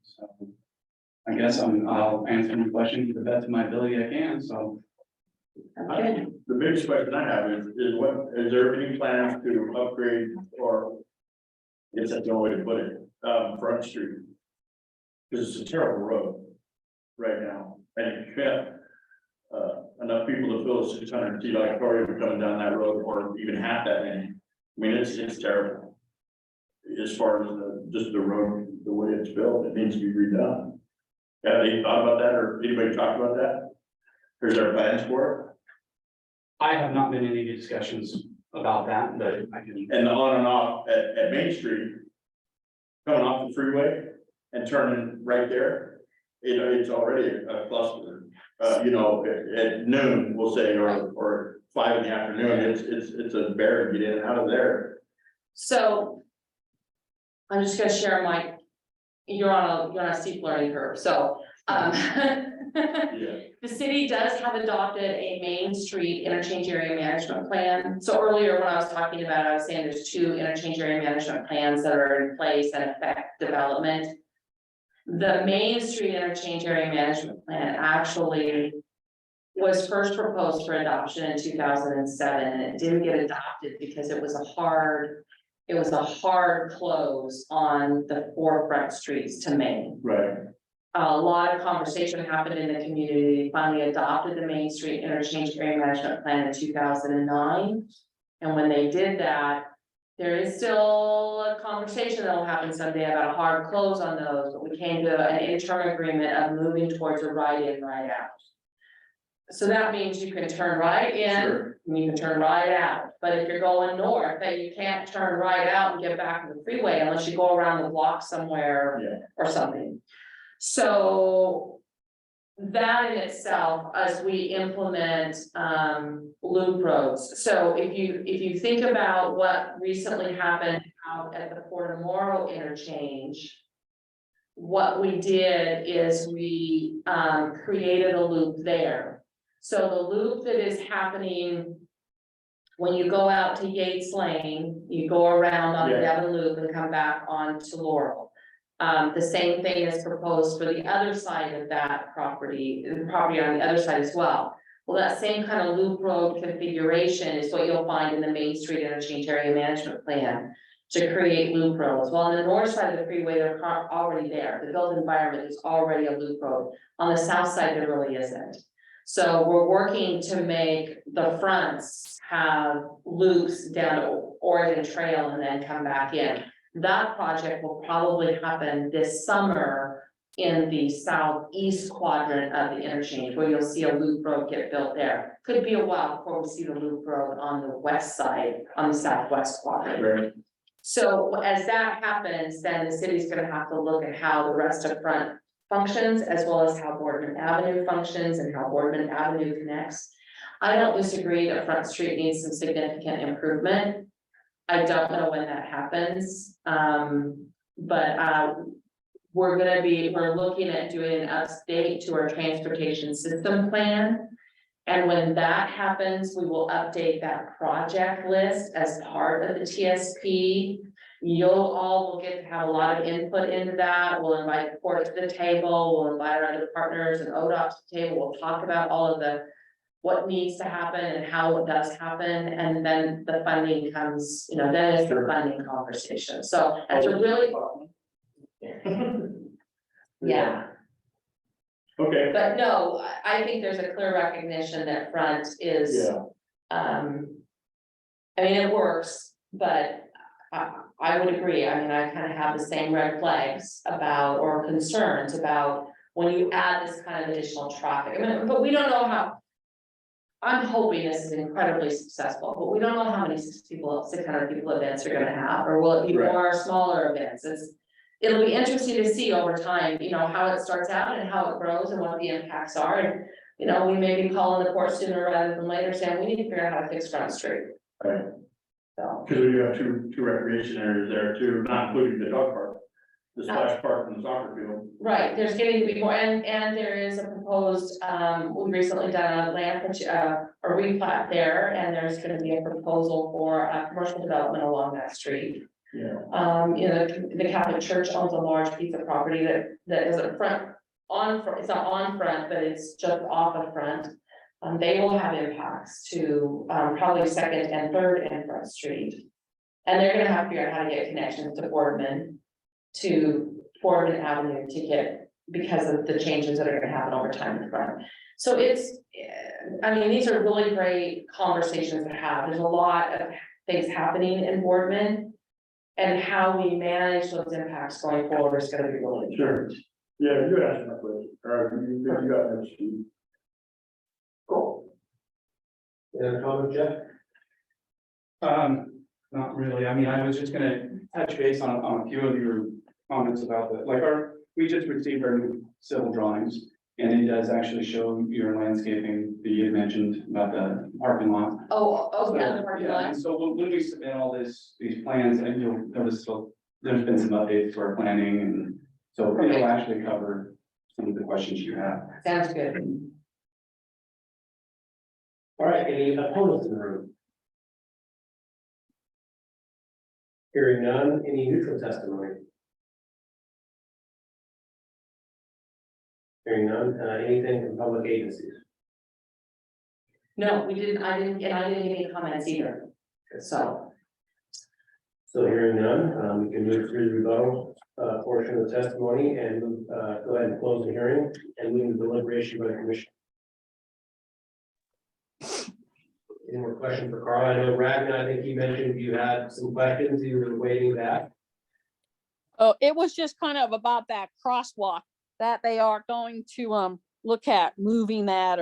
So I guess I'll answer any questions to the best of my ability I can, so. Okay. The biggest question I have is what, is there any plans to upgrade or? I guess that's the only way to put it, Front Street. Because it's a terrible road right now, and you can't, enough people to fill a 600 seat auditorium coming down that road, or even half that many. I mean, it's terrible. As far as just the road, the way it's built, it needs to be redone. Have they thought about that, or anybody talked about that? Or is there plans for it? I have not been in any discussions about that, but I can. And the on and off at Main Street, coming off the freeway and turning right there, it's already a cluster. At noon, we'll say, or 5 in the afternoon, it's a bear to get in and out of there. So. I'm just gonna share you're on a steep learning curve, so, Yeah. the city does have adopted a Main Street interchange area management plan. So earlier when I was talking about, I was saying there's 2 interchange area management plans that are in place and affect development. The Main Street interchange area management plan actually was first proposed for adoption in 2007, and it didn't get adopted because it was a hard close on the 4 front streets to Main. Right. A lot of conversation happened in the community. They finally adopted the Main Street Interchange Area Management Plan in 2009. And when they did that, there is still a conversation that will happen someday about a hard close on those, but we came to an interim agreement of moving towards a right in, right out. So that means you can turn right in, Sure. and you can turn right out. But if you're going north, then you can't turn right out and get back to the freeway unless you go around the block somewhere or something. So that in itself, as we implement loop roads. So if you think about what recently happened out at the Port Morrow interchange, what we did is we created a loop there. So the loop that is happening when you go out to Yates Lane, you go around on the other loop and come back onto Laurel. The same thing is proposed for the other side of that property, the property on the other side as well. Well, that same kind of loop road configuration is what you'll find in the Main Street Interchange Area Management Plan to create loop roads. Well, on the north side of the freeway, they're already there. The built environment is already a loop road. On the south side, there really isn't. So we're working to make the fronts have loops down to Oregon Trail and then come back in. That project will probably happen this summer in the southeast quadrant of the interchange, where you'll see a loop road get built there. Could be a while before we see the loop road on the west side, on the southwest quadrant. Right. So as that happens, then the city's gonna have to look at how the rest of front functions, as well as how Boardman Avenue functions and how Boardman Avenue connects. I don't disagree that Front Street needs some significant improvement. I don't know when that happens, but we're looking at doing an update to our transportation system plan. And when that happens, we will update that project list as part of the TSP. You'll all will get to have a lot of input into that. We'll invite the port to the table, we'll invite our other partners and ODOT to the table. We'll talk about all of what needs to happen and how it does happen, and then the funding comes, then it's the funding conversation. So that's a really. Yeah. Okay. But no, I think there's a clear recognition that front is. I mean, it works, but I would agree. I mean, I kind of have the same red flags about, or concerns about when you add this kind of additional traffic. I mean, but we don't know how. I'm hoping this is incredibly successful, but we don't know how many 600 people events are gonna have, or will it be more smaller events? It'll be interesting to see over time, how it starts out and how it grows and what the impacts are. And, we may be calling the court sooner rather than later saying we need to figure out how to fix Front Street. Right. So. Because we do have two recreation areas there too, not including the dog park, the splash park and the soccer field. Right, there's getting to be more, and there is a proposed, we've recently done a replat there, and there's gonna be a proposal for a commercial development along that street. Yeah. The Catholic Church owns a large piece of property that is a front, it's not on front, but it's just off of front. They will have impacts to, probably Second and Third and Front Street. And they're gonna have to figure out how to get connections to Boardman, to Boardman Avenue to get, because of the changes that are gonna happen over time in the front. So it's, I mean, these are really great conversations to have. There's a lot of things happening in Boardman. And how we manage those impacts going forward is gonna be really important. Yeah, you asked my question, or you got that, Steve. Cool. Any other comment, Jeff? Not really. I mean, I was just gonna touch base on a few of your comments about we just received our new civil drawings. And it does actually show your landscaping that you had mentioned about the parking lot. Oh, yeah, the parking Yeah, lot. and so when we submit all these plans, and you'll notice, so there's been some updates to our planning, and so Perfect. it'll actually cover some of the questions you have. Sounds good. All right, any opponents in the room? Hearing none, any neutral testimony? Hearing none, anything from public agencies? No, we didn't, I didn't get any comments either, so. So hearing none, we can move through the rebuttal, portion of the testimony and, go ahead and close the hearing and move to deliberation by the commission. Any more questions for Carl? I know Ragnar, I think you mentioned you had some questions, you were waiting that. Oh, it was just kind of about that crosswalk that they are going to look at moving that,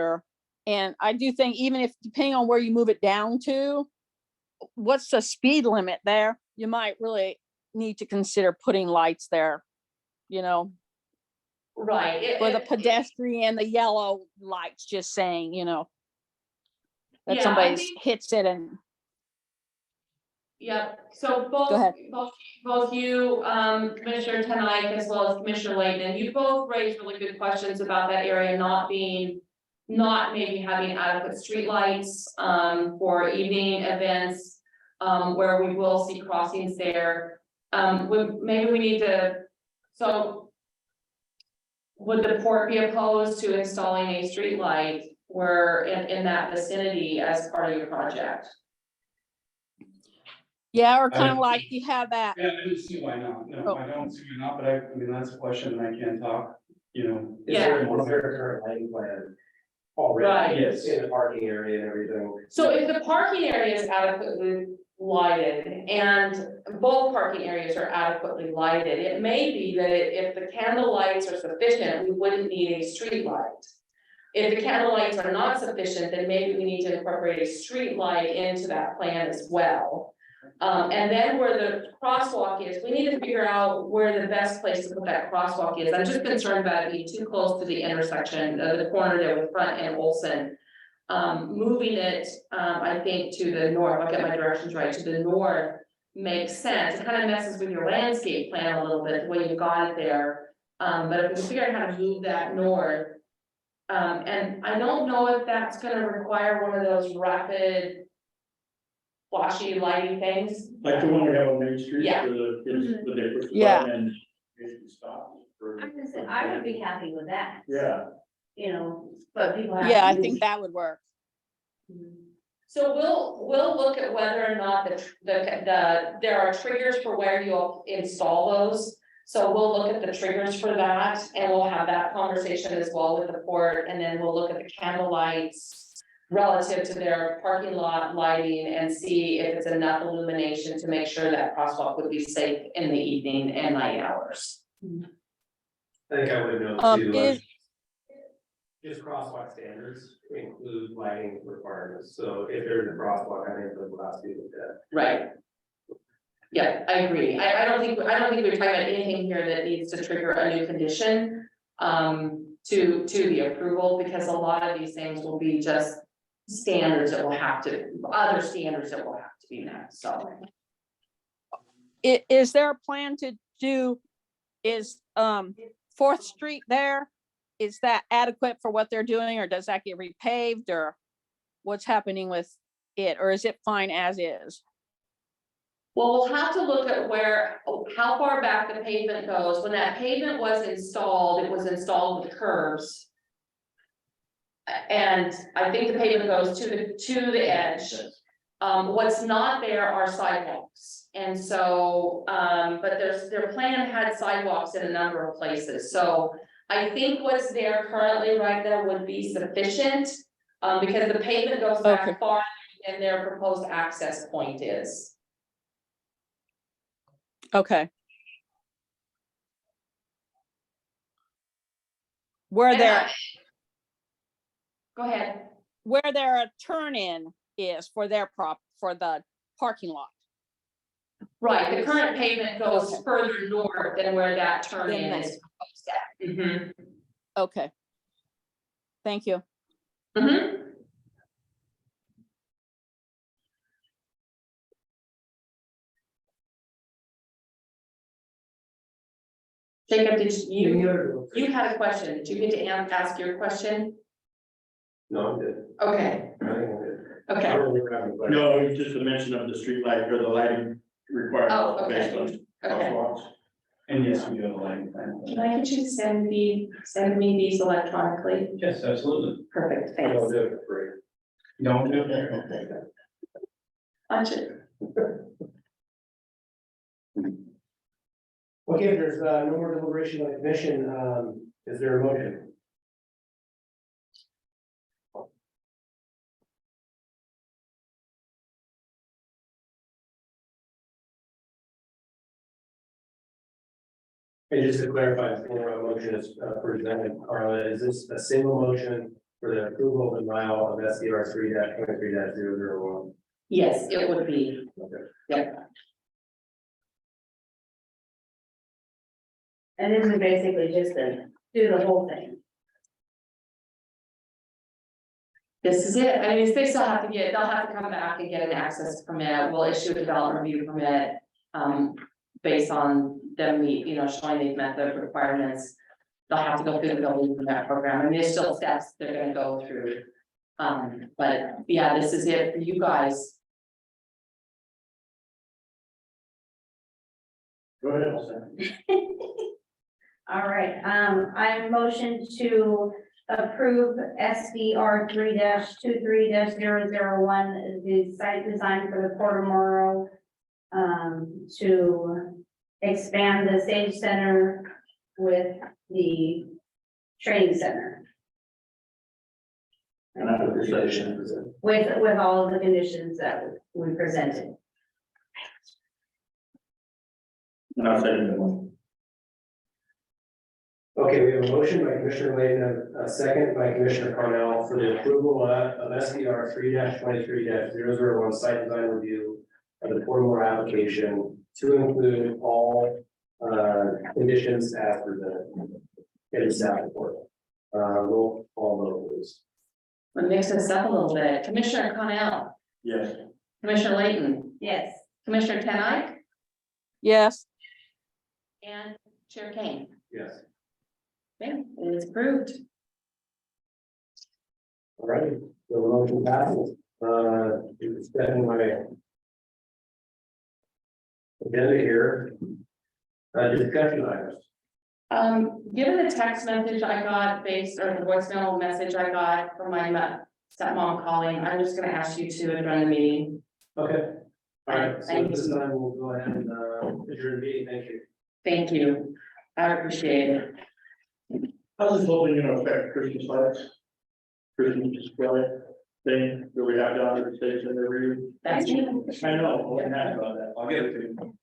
and I do think even if depending on where you move it down to, what's the speed limit there? You might really need to consider putting lights there, Right. for the pedestrian, the yellow lights just saying, that Yeah, I somebody think- hits it and Yep, so Go ahead. both you, Commissioner Tenai, as well as Commissioner Layton, you both raised really good questions about that area not maybe having adequate streetlights, for evening events, where we will see crossings there. Maybe we need to, so would the port be opposed to installing a streetlight where in that vicinity as part of your project? yeah, or kind of like you have that. Yeah, I don't see why not. No, I don't see why not, but I mean, that's a question that I can't talk, Is there a current lighting plan already? Right. Yes. In the parking area and everything? So if the parking area is adequately lighted and both parking areas are adequately lighted, it may be that if the candle lights are sufficient, we wouldn't need a street light. If the candle lights are not sufficient, then maybe we need to incorporate a street light into that plan as well. And then where the crosswalk is, we need to figure out where the best place to put that crosswalk is. I'm just concerned about it being too close to the intersection, the corner there with Front and Olson. Moving it, I think to the north, I'll get my directions right, to the north makes sense. It kind of messes with your landscape plan a little bit, the way you got it there. But if we figure out how to move that north, and I don't know if that's gonna require one of those rapid flashy lighting things. Like the one we have on Main Street. Yeah. Where the kids, where they push the Yeah. button and basically stop. for- I'm gonna say, I would be happy with that. Yeah, But people have. Yeah, I to- think that would work. So we'll look at whether or not there are triggers for where you'll install those. So we'll look at the triggers for that and we'll have that conversation as well with the port. And then we'll look at the candle lights relative to their parking lot lighting and see if it's enough illumination to make sure that crosswalk would be safe in the evening and night hours. I think I would know too, just crosswalk standards include lighting requirements, so if there's a crosswalk, I think the last people that. Right. Yeah, I agree. I don't think we're talking about anything here that needs to trigger a new condition. To the approval, because a lot of these things will be just standards that will have to, other standards that will have to be met, so. Is there a plan to do, is 4th Street there? Is that adequate for what they're doing, or does that get repaved, or what's happening with it, or is it fine as is? Well, we'll have to look at how far back the pavement goes. When that pavement was installed, it was installed with curbs. And I think the pavement goes to the edge. What's not there are sidewalks. And so, but their plan had sidewalks in a number of places, so I think what's there currently right now would be sufficient. Because the pavement goes Okay. back far and their proposed access point is. Okay. Where And there, Go ahead. where their turn in is for their for the parking lot. Right, the current pavement goes Okay. further north than where that turn Than in that. is proposed at. Mhm. Okay. Thank you. Mhm. Jacob, did you had a question? Did you get to ask your question? No, I'm good. Okay, I think I'm good. I okay. don't remember having a question. No, it's just a mention of the street light or the lighting requirement. Oh, okay. Based on Okay. crosswalks. And yes, we have a lighting plan. Can I get you to send me these electronically? Yes, absolutely. Perfect, I don't thanks. do it for free. Don't do it. Watch it. Okay, if there's no more deliberation on the commission, is there a motion? And just to clarify, before a motion is presented, Carla, is this a single motion for the approval of denial of SDR 3-23-001? Yes, it would be. Okay. Yep. And this is basically just to do the whole thing. This is it. I mean, they still have to they'll have to come back and get an access permit. We'll issue a development review permit. Based on them showing they've met the requirements. They'll have to go through the building permit program. I mean, there's still steps they're gonna go through. But yeah, this is it for you guys. Go ahead, Elsa. All right, I motion to approve SDR 3-23-001, the site design for the Port Morrow. To expand the Sage Center with the training center. And I would say, With all of the conditions that we presented. and I'll say it one. Okay, we have a motion by Commissioner Layton, a second by Commissioner Cornell for the approval of SDR 3-23-001 site design review of the Portmore application to include all conditions as presented in the staff report. Roll call vote, please. We'll mix this up a little bit. Commissioner Connell, Yes. Commissioner Layton, Yes. Commissioner Tenai, Yes. and Chair Kane. Yes. Okay, it is approved. All right, the motion passes. It's definitely my agenda here. Discussion items. Given the text message I got or the voicemail message I got from my stepmom calling, I'm just gonna ask you to adjourn the meeting. Okay. All right, so Thank at this you. time we'll go ahead and adjourn the meeting. Thank you. Thank you. I appreciate it. How's this whole thing gonna affect Christmas lights? Christmas display thing that we have down at the station every year? That's you. I know, I hadn't about that. I'll get it to you.